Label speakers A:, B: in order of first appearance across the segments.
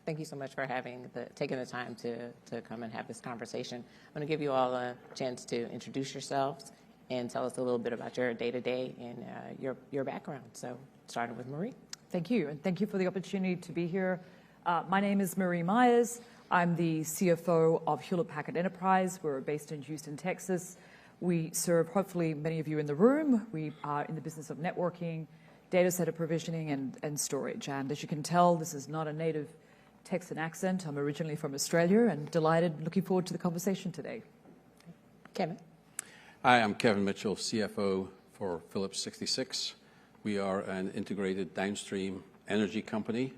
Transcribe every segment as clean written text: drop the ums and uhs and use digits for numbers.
A: Thank you so much for taking the time to come and have this conversation. I'm going to give you all a chance to introduce yourselves and tell us a little bit about your day-to-day and your background. So starting with Marie.
B: Thank you, and thank you for the opportunity to be here. My name is Marie Myers. I'm the CFO of Hewlett-Packard Enterprise. We're based in Houston, Texas. We serve, hopefully, many of you in the room. We are in the business of networking, data center provisioning, and storage. And as you can tell, this is not a native Texan accent. I'm originally from Australia and delighted, looking forward to the conversation today.
A: Kevin.
C: Hi, I'm Kevin Mitchell, CFO for Phillips 66. We are an integrated downstream energy company,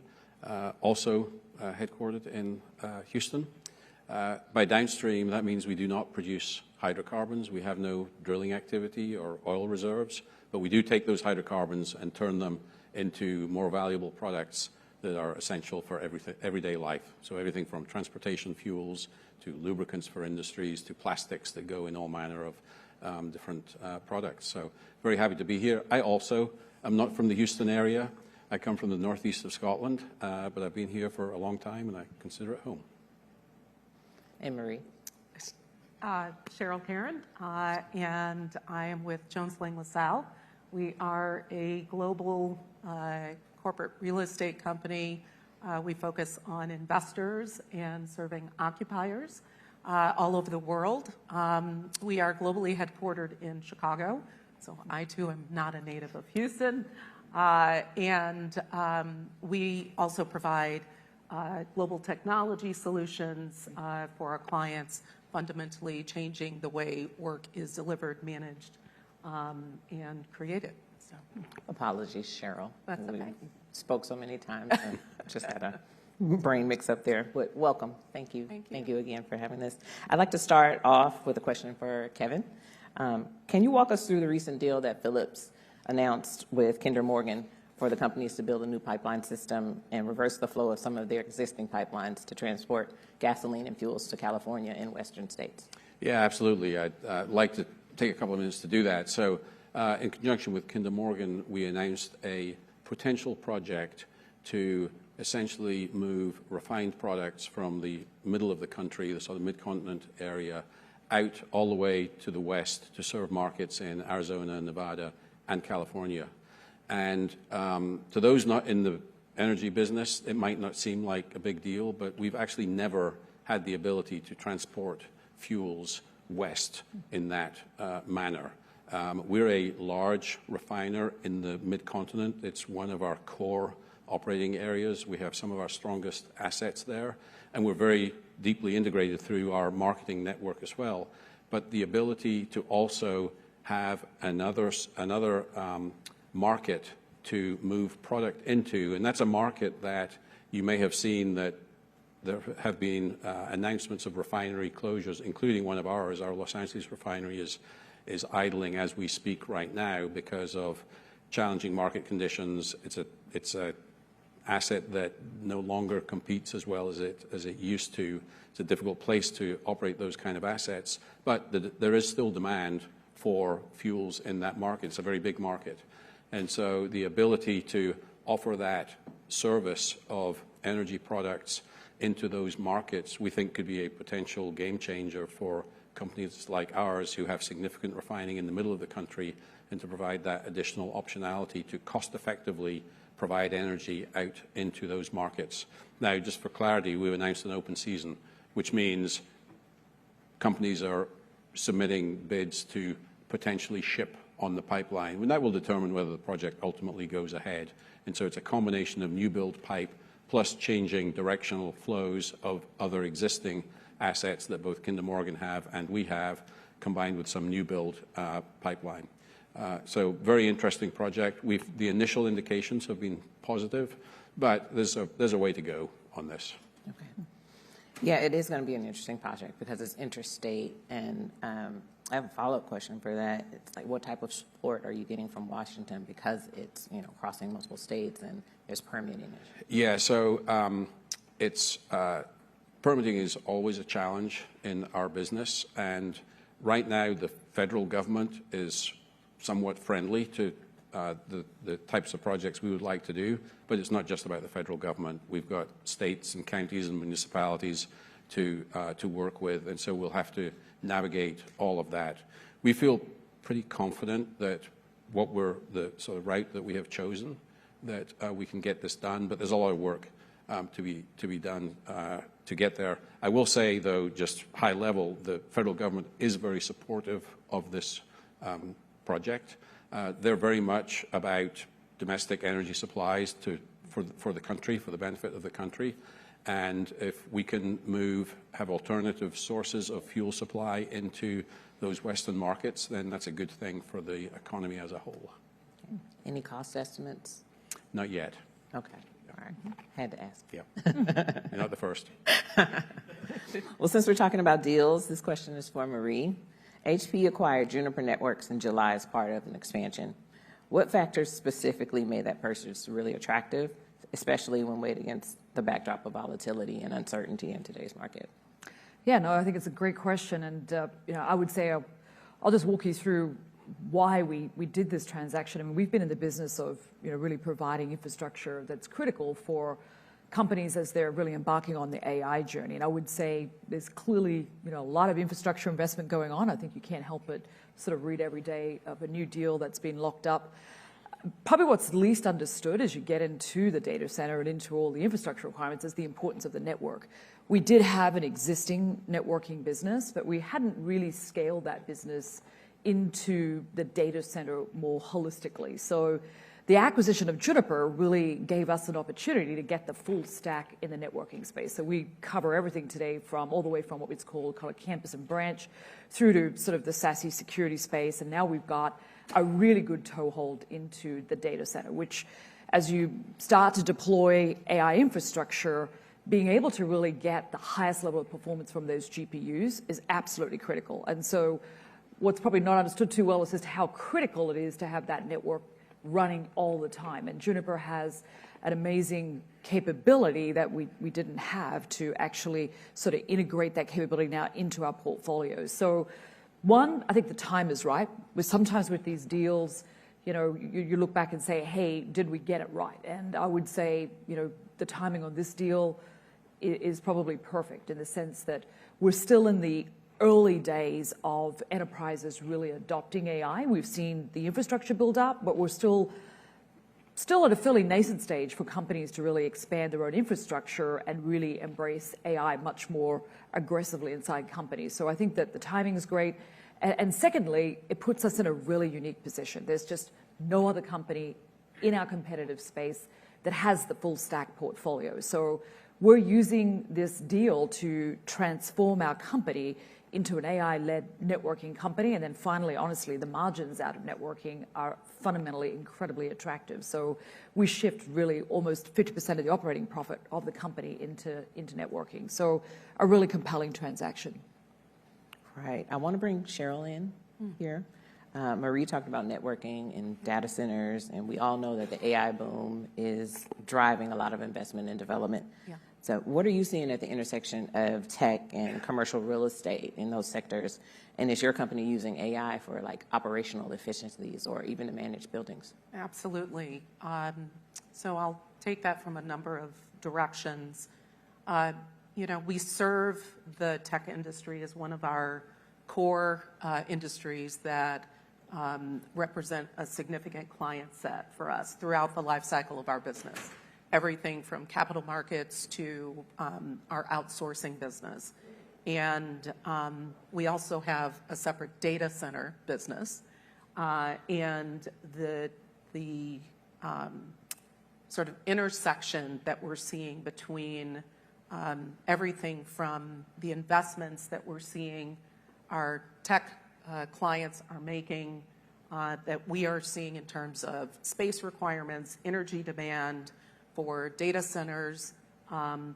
C: also headquartered in Houston. By downstream, that means we do not produce hydrocarbons. We have no drilling activity or oil reserves, but we do take those hydrocarbons and turn them into more valuable products that are essential for everyday life. So everything from transportation fuels to lubricants for industries to plastics that go in all manner of different products. So very happy to be here. I also am not from the Houston area. I come from the northeast of Scotland, but I've been here for a long time and I consider it home.
A: And Marie.
D: Cheryl Carron, and I am with Jones Lang LaSalle. We are a global corporate real estate company. We focus on investors and serving occupiers all over the world. We are globally headquartered in Chicago, so I too am not a native of Houston. And we also provide global technology solutions for our clients, fundamentally changing the way work is delivered, managed, and created. So.
A: Apologies, Cheryl.
D: That's okay.
A: We spoke so many times and just had a brain mix up there. But welcome. Thank you. Thank you again for having this. I'd like to start off with a question for Kevin. Can you walk us through the recent deal that Phillips announced with Kinder Morgan for the companies to build a new pipeline system and reverse the flow of some of their existing pipelines to transport gasoline and fuels to California and western states?
C: Yeah, absolutely. I'd like to take a couple of minutes to do that. So in conjunction with Kinder Morgan, we announced a potential project to essentially move refined products from the middle of the country, the sort of mid-continent area, out all the way to the west to serve markets in Arizona, Nevada, and California. And to those not in the energy business, it might not seem like a big deal, but we've actually never had the ability to transport fuels west in that manner. We're a large refiner in the mid-continent. It's one of our core operating areas. We have some of our strongest assets there, and we're very deeply integrated through our marketing network as well. But the ability to also have another market to move product into, and that's a market that you may have seen that there have been announcements of refinery closures, including one of ours. Our Los Angeles refinery is idling as we speak right now because of challenging market conditions. It's a asset that no longer competes as well as it used to. It's a difficult place to operate those kind of assets, but there is still demand for fuels in that market. It's a very big market. And so the ability to offer that service of energy products into those markets, we think could be a potential game changer for companies like ours who have significant refining in the middle of the country, and to provide that additional optionality to cost effectively provide energy out into those markets. Now, just for clarity, we've announced an open season, which means companies are submitting bids to potentially ship on the pipeline, and that will determine whether the project ultimately goes ahead. And so it's a combination of new build pipe plus changing directional flows of other existing assets that both Kinder Morgan have and we have, combined with some new build pipeline. So very interesting project. The initial indications have been positive, but there's a way to go on this.
A: Okay. Yeah, it is going to be an interesting project because it's interstate, and I have a follow-up question for that. It's like, what type of support are you getting from Washington because it's crossing multiple states and there's permitting?
C: Yeah, so permitting is always a challenge in our business, and right now the federal government is somewhat friendly to the types of projects we would like to do, but it's not just about the federal government. We've got states and counties and municipalities to work with, and so we'll have to navigate all of that. We feel pretty confident that the sort of route that we have chosen, that we can get this done, but there's a lot of work to be done to get there. I will say, though, just high level, the federal government is very supportive of this project. They're very much about domestic energy supplies for the country, for the benefit of the country. And if we can have alternative sources of fuel supply into those Western markets, then that's a good thing for the economy as a whole.
A: Any cost estimates?
C: Not yet.
A: Okay, all right. Had to ask.
C: Yeah. You're not the first.
A: Well, since we're talking about deals, this question is for Marie. HP acquired Juniper Networks in July as part of an expansion. What factors specifically made that purchase really attractive, especially when weighed against the backdrop of volatility and uncertainty in today's market?
B: Yeah, no, I think it's a great question. And, I would say I'll just walk you through why we did this transaction. I mean, we've been in the business of, really providing infrastructure that's critical for companies as they're really embarking on the AI journey. And I would say there's clearly, a lot of infrastructure investment going on. I think you can't help but sort of read every day of a new deal that's been locked up. Probably what's least understood as you get into the data center and into all the infrastructure requirements is the importance of the network. We did have an existing networking business, but we hadn't really scaled that business into the data center more holistically. So the acquisition of Juniper really gave us an opportunity to get the full stack in the networking space. So we cover everything today all the way from what we call campus and branch through to sort of the SASE security space. And now we've got a really good toehold into the data center, which as you start to deploy AI infrastructure, being able to really get the highest level of performance from those GPUs is absolutely critical. And so what's probably not understood too well is just how critical it is to have that network running all the time. And Juniper has an amazing capability that we didn't have to actually sort of integrate that capability now into our portfolio. So one, I think the time is right. Sometimes with these deals, you look back and say, hey, did we get it right? And I would say, the timing on this deal is probably perfect in the sense that we're still in the early days of enterprises really adopting AI. We've seen the infrastructure build up, but we're still at a fairly nascent stage for companies to really expand their own infrastructure and really embrace AI much more aggressively inside companies. So I think that the timing is great. And secondly, it puts us in a really unique position. There's just no other company in our competitive space that has the full stack portfolio. So we're using this deal to transform our company into an AI-led networking company. And then finally, honestly, the margins out of networking are fundamentally incredibly attractive. So we shift really almost 50% of the operating profit of the company into networking. So a really compelling transaction.
A: Right. I want to bring Cheryl in here. Marie talked about networking and data centers, and we all know that the AI boom is driving a lot of investment and development.
D: Yeah.
A: So what are you seeing at the intersection of tech and commercial real estate in those sectors? And is your company using AI for operational efficiencies or even to manage buildings?
D: Absolutely. So I'll take that from a number of directions. We serve the tech industry as one of our core industries that represent a significant client set for us throughout the life cycle of our business. Everything from capital markets to our outsourcing business. And we also have a separate data center business. And the sort of intersection that we're seeing between everything from the investments that we're seeing our tech clients are making, that we are seeing in terms of space requirements, energy demand, for data centers,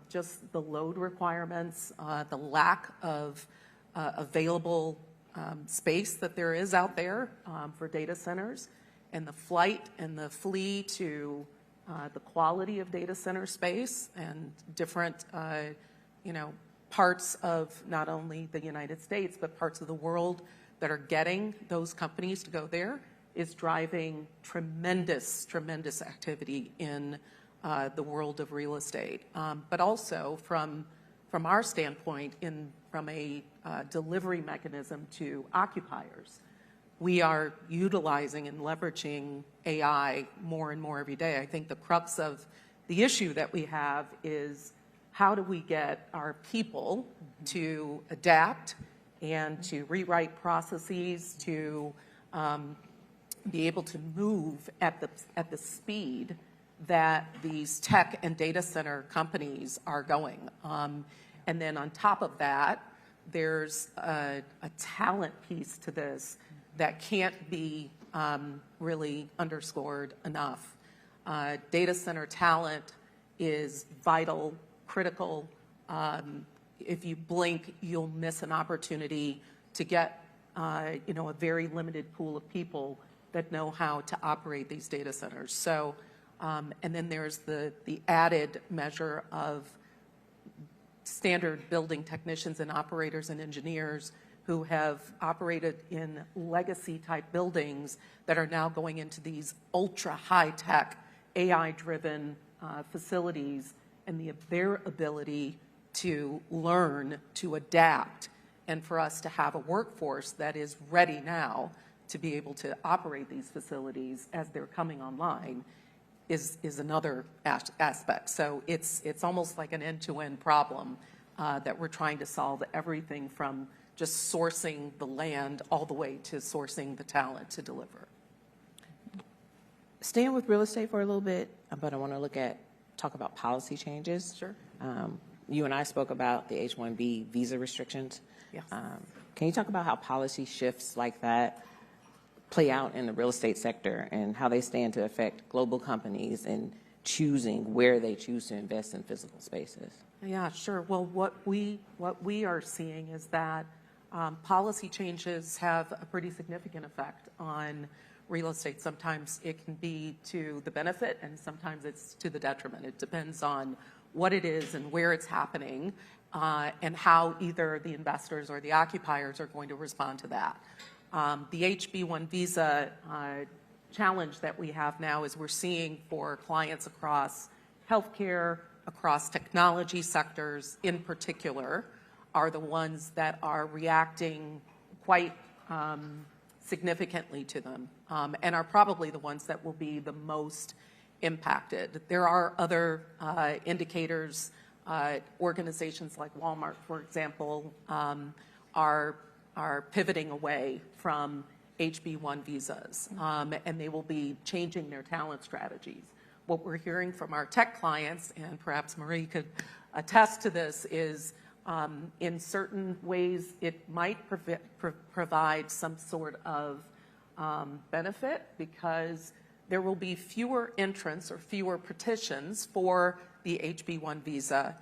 D: just the load requirements, the lack of available space that there is out there for data centers, and the flight and the flee to the quality of data center space and different, parts of not only the United States, but parts of the world that are getting those companies to go there is driving tremendous activity in the world of real estate. But also from our standpoint, from a delivery mechanism to occupiers, we are utilizing and leveraging AI more and more every day. I think the crux of the issue that we have is how do we get our people to adapt and to rewrite processes, to be able to move at the speed that these tech and data center companies are going. And then on top of that, there's a talent piece to this that can't be really underscored enough. Data center talent is vital, critical. If you blink, you'll miss an opportunity to get a very limited pool of people that know how to operate these data centers. So, and then there's the added measure of standard building technicians and operators and engineers who have operated in legacy type buildings that are now going into these ultra high tech AI driven facilities, and their ability to learn, to adapt, and for us to have a workforce that is ready now to be able to operate these facilities as they're coming online is another aspect. So it's almost like an end-to-end problem that we're trying to solve, everything from just sourcing the land all the way to sourcing the talent to deliver.
A: Staying with real estate for a little bit, but I want to talk about policy changes.
D: Sure.
A: You and I spoke about the H-1B visa restrictions.
D: Yes.
A: Can you talk about how policy shifts like that play out in the real estate sector and how they stand to affect global companies in choosing where they choose to invest in physical spaces?
D: Yeah, sure. Well, what we are seeing is that policy changes have a pretty significant effect on real estate. Sometimes it can be to the benefit, and sometimes it's to the detriment. It depends on what it is and where it's happening, and how either the investors or the occupiers are going to respond to that. The HB1 visa challenge that we have now is we're seeing for clients across healthcare, across technology sectors in particular, are the ones that are reacting quite significantly to them, and are probably the ones that will be the most impacted. There are other indicators. Organizations like Walmart, for example, are pivoting away from HB1 visas, and they will be changing their talent strategies. What we're hearing from our tech clients, and perhaps Marie could attest to this, is in certain ways it might provide some sort of benefit, because there will be fewer entrants or fewer petitions for the HB1 visa,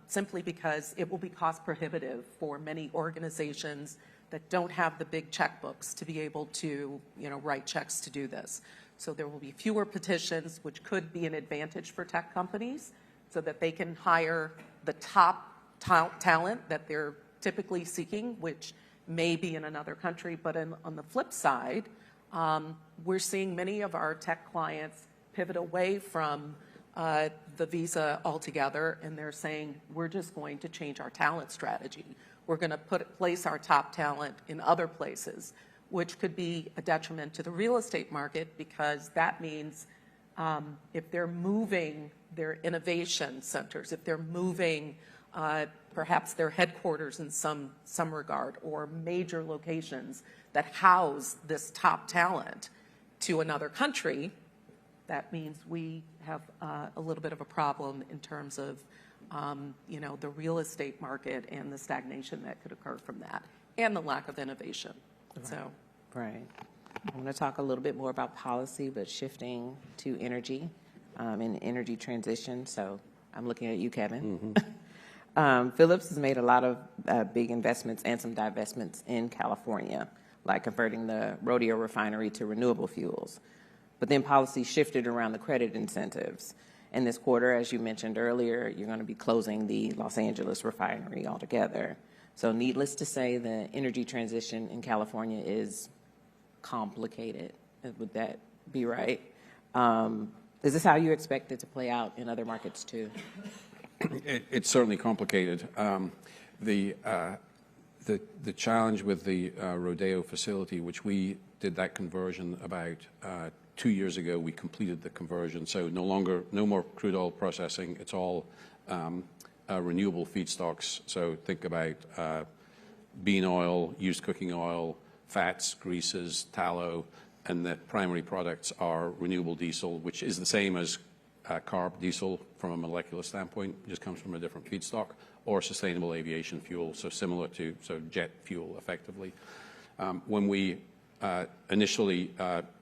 D: simply because it will be cost prohibitive for many organizations that don't have the big checkbooks to be able to, write checks to do this. So there will be fewer petitions, which could be an advantage for tech companies, so that they can hire the top talent that they're typically seeking, which may be in another country. But on the flip side, we're seeing many of our tech clients pivot away from the visa altogether, and they're saying, we're just going to change our talent strategy. We're going to place our top talent in other places, which could be a detriment to the real estate market, because that means if they're moving their innovation centers, if they're moving perhaps their headquarters in some regard, or major locations that house this top talent to another country, that means we have a little bit of a problem in terms of the real estate market and the stagnation that could occur from that, and the lack of innovation.
A: Right.
D: So,
A: right. I want to talk a little bit more about policy, but shifting to energy and energy transition. So I'm looking at you, Kevin. Mm-hmm. Phillips has made a lot of big investments and some divestments in California, like converting the Rodeo refinery to renewable fuels. But then policy shifted around the credit incentives. And this quarter, as you mentioned earlier, you're going to be closing the Los Angeles refinery altogether. So needless to say, the energy transition in California is complicated. Would that be right? Is this how you expect it to play out in other markets too?
C: It's certainly complicated. The challenge with the Rodeo facility, which we did that conversion about 2 years ago, we completed the conversion. So no more crude oil processing. It's all renewable feedstocks. So think about bean oil, used cooking oil, fats, greases, tallow, and the primary products are renewable diesel, which is the same as carb diesel from a molecular standpoint. It just comes from a different feedstock, or sustainable aviation fuel, so similar to jet fuel, effectively. When we initially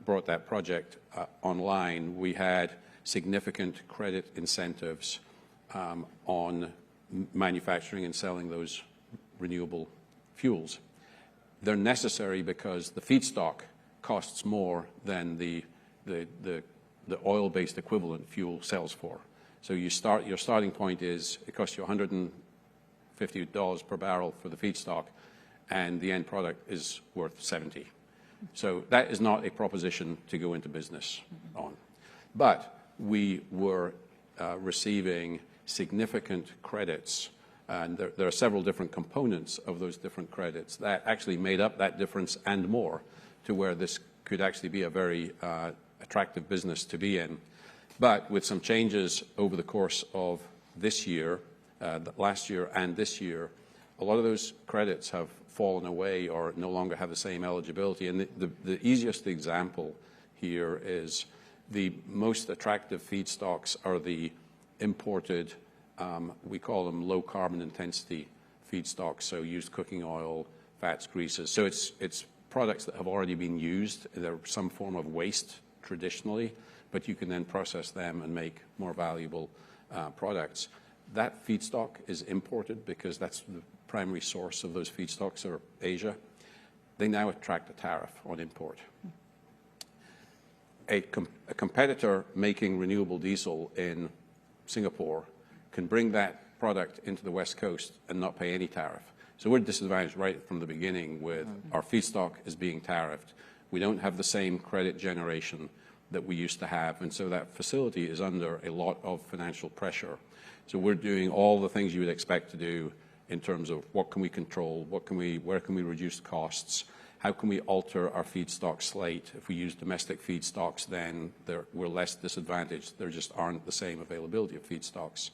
C: brought that project online, we had significant credit incentives on manufacturing and selling those renewable fuels. They're necessary because the feedstock costs more than the oil-based equivalent fuel sells for. So your starting point is it costs you $150 per barrel for the feedstock, and the end product is worth $70. So that is not a proposition to go into business on. But we were receiving significant credits, and there are several different components of those different credits that actually made up that difference and more, to where this could actually be a very attractive business to be in. But with some changes over the course of this year, last year and this year, a lot of those credits have fallen away or no longer have the same eligibility. And the easiest example here is the most attractive feedstocks are the imported, we call them low carbon intensity feedstocks, so used cooking oil, fats, greases. So it's products that have already been used. They're some form of waste traditionally, but you can then process them and make more valuable products. That feedstock is imported because that's the primary source of those feedstocks, are Asia. They now attract a tariff on import. A competitor making renewable diesel in Singapore can bring that product into the West Coast and not pay any tariff. So we're disadvantaged right from the beginning with our feedstock is being tariffed. We don't have the same credit generation that we used to have, and so that facility is under a lot of financial pressure. So we're doing all the things you would expect to do in terms of what can we control, where can we reduce costs, how can we alter our feedstock slate. If we use domestic feedstocks, then we're less disadvantaged. There just aren't the same availability of feedstocks.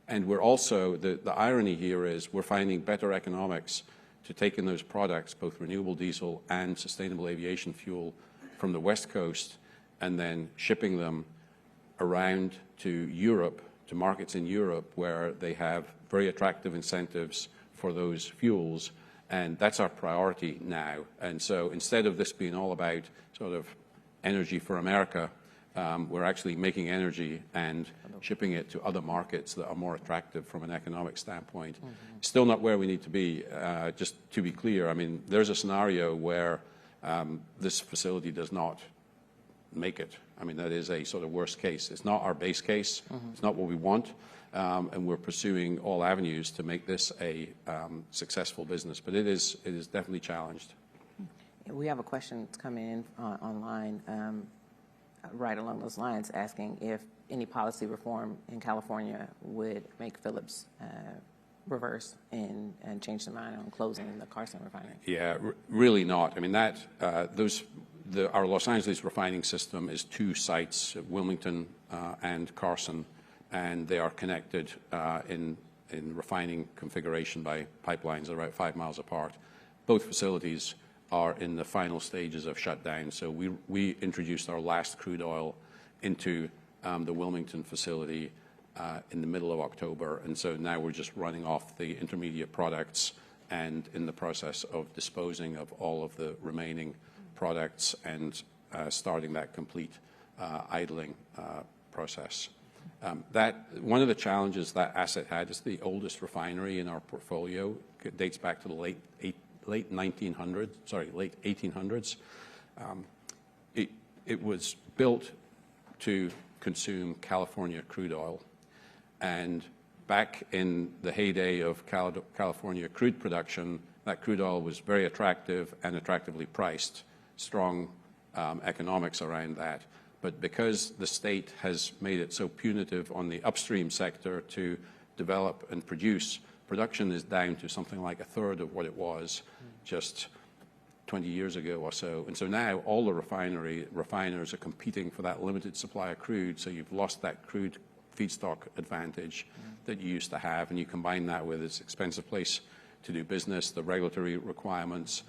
C: And we're also, the irony here is we're finding better economics to take in those products, both renewable diesel and sustainable aviation fuel, from the West Coast and then shipping them around to Europe, to markets in Europe where they have very attractive incentives for those fuels. And that's our priority now. And so instead of this being all about sort of energy for America, we're actually making energy and shipping it to other markets that are more attractive from an economic standpoint. Still not where we need to be. Just to be clear, I mean, there's a scenario where this facility does not make it. I mean, that is a sort of worst case. It's not our base case. It's not what we want. And we're pursuing all avenues to make this a successful business. But it is definitely challenged.
A: We have a question that's coming in online right along those lines, asking if any policy reform in California would make Phillips reverse and change their mind on closing the Carson refinery.
C: Yeah, really not. I mean, our Los Angeles refining system is 2 sites, Wilmington and Carson, and they are connected in refining configuration by pipelines that are about 5 miles apart. Both facilities are in the final stages of shutdown. So we introduced our last crude oil into the Wilmington facility in the middle of October. And so now we're just running off the intermediate products and in the process of disposing of all of the remaining products and starting that complete idling process. One of the challenges that asset had is the oldest refinery in our portfolio. It dates back to the late 1800s. It was built to consume California crude oil. And back in the heyday of California crude production, that crude oil was very attractive and attractively priced. Strong economics around that. But because the state has made it so punitive on the upstream sector to develop and produce, production is down to something like a third of what it was just 20 years ago or so. And so now all the refiners are competing for that limited supply of crude, so you've lost that crude feedstock advantage that you used to have, and you combine that with its expensive place to do business, the regulatory requirements,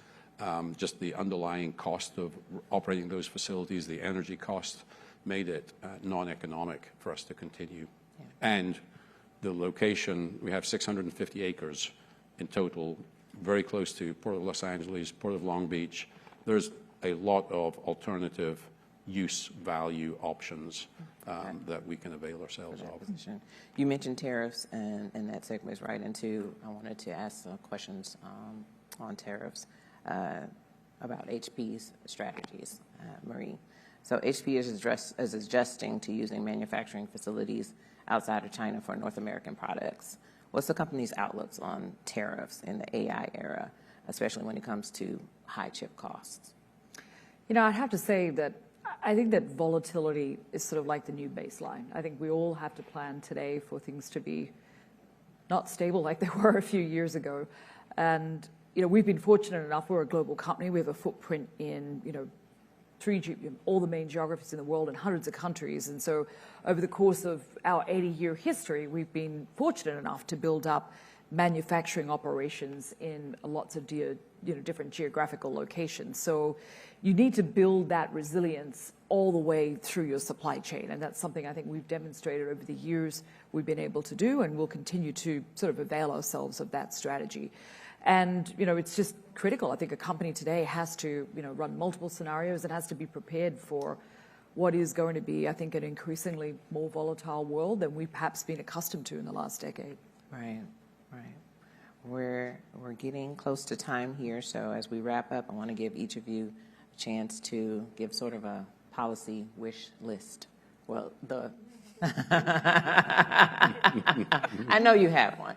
C: just the underlying cost of operating those facilities, the energy cost made it non-economic for us to continue. Yeah. And the location, we have 650 acres in total, very close to Port of Los Angeles, Port of Long Beach. There's a lot of alternative use value options that we can avail ourselves of.
A: Position. You mentioned tariffs, and that segues right into, I wanted to ask some questions on tariffs about HP's strategies, Marie. So HP is adjusting to using manufacturing facilities outside of China for North American products. What's the company's outlooks on tariffs in the AI era, especially when it comes to high chip costs?
B: You know, I'd have to say that I think that volatility is sort of like the new baseline. I think we all have to plan today for things to be not stable like they were a few years ago. And, you know, we've been fortunate enough, we're a global company, we have a footprint in, you know, all the main geographies in the world and hundreds of countries. And so over the course of our 80-year history, we've been fortunate enough to build up manufacturing operations in lots of different geographical locations. So you need to build that resilience all the way through your supply chain. And that's something I think we've demonstrated over the years we've been able to do, and we'll continue to sort of avail ourselves of that strategy. And, you know, it's just critical. I think a company today has to, you know, run multiple scenarios. It has to be prepared for what is going to be, I think, an increasingly more volatile world than we've perhaps been accustomed to in the last decade.
A: Right, right. We're getting close to time here, so as we wrap up, I want to give each of you a chance to give sort of a policy wish list. Well, I know you have one.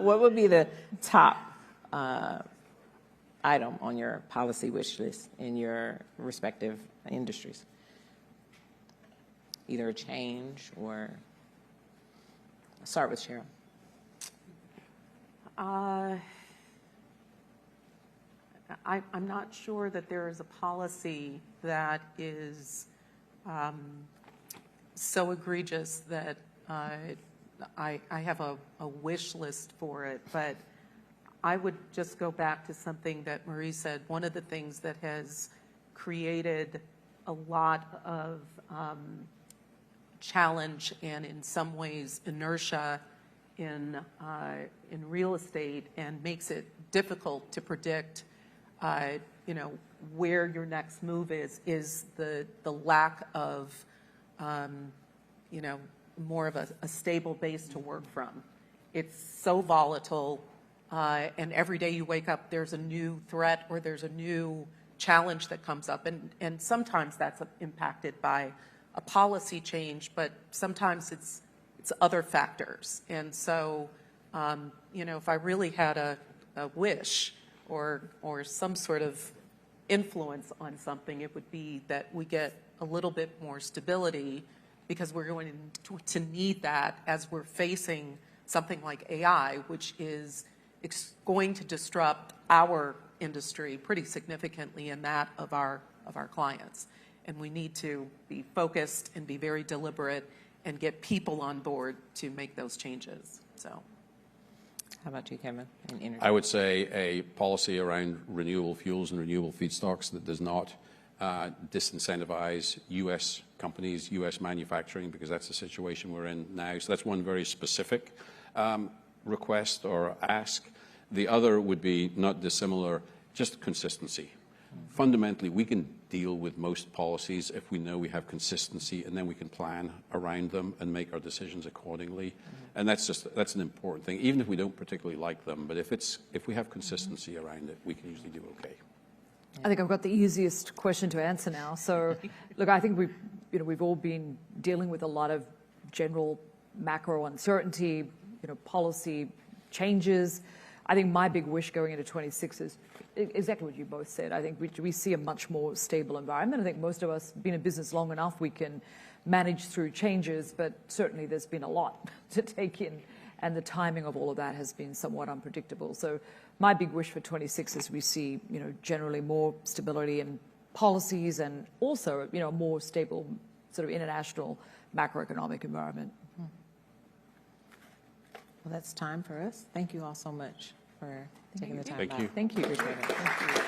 A: What would be the top item on your policy wish list in your respective industries? Either a change or... I'll start with Cheryl.
D: I'm not sure that there is a policy that is so egregious that I have a wish list for it, but I would just go back to something that Marie said. One of the things that has created a lot of challenge and in some ways inertia in real estate and makes it difficult to predict you know, where your next move is the lack of you know, more of a stable base to work from. It's so volatile, and every day you wake up, there's a new threat or there's a new challenge that comes up, and sometimes that's impacted by a policy change, but sometimes it's other factors. And so, you know, if I really had a wish or some sort of influence on something, it would be that we get a little bit more stability, because we're going to need that as we're facing something like AI, which is going to disrupt our industry pretty significantly and that of our clients. And we need to be focused and be very deliberate and get people on board to make those changes. So,
A: how about you, Kevin, in energy?
C: I would say a policy around renewable fuels and renewable feedstocks that does not disincentivize U.S. companies, U.S. manufacturing, because that's the situation we're in now. So that's one very specific request or ask. The other would be not dissimilar, just consistency. Fundamentally, we can deal with most policies if we know we have consistency, and then we can plan around them and make our decisions accordingly. And that's an important thing, even if we don't particularly like them. But if we have consistency around it, we can usually do okay.
B: I think I've got the easiest question to answer now. So, look, I think we've all been dealing with a lot of general macro uncertainty, policy changes. I think my big wish going into 26 is exactly what you both said. I think we see a much more stable environment. I think most of us been in business long enough, we can manage through changes, but certainly there's been a lot to take in, and the timing of all of that has been somewhat unpredictable. So my big wish for 26 is we see, generally more stability in policies and also, a more stable sort of international macroeconomic environment.
A: Well, that's time for us. Thank you all so much for taking the time.
C: Thank you.
B: Thank you.
A: Appreciate it. Thank you.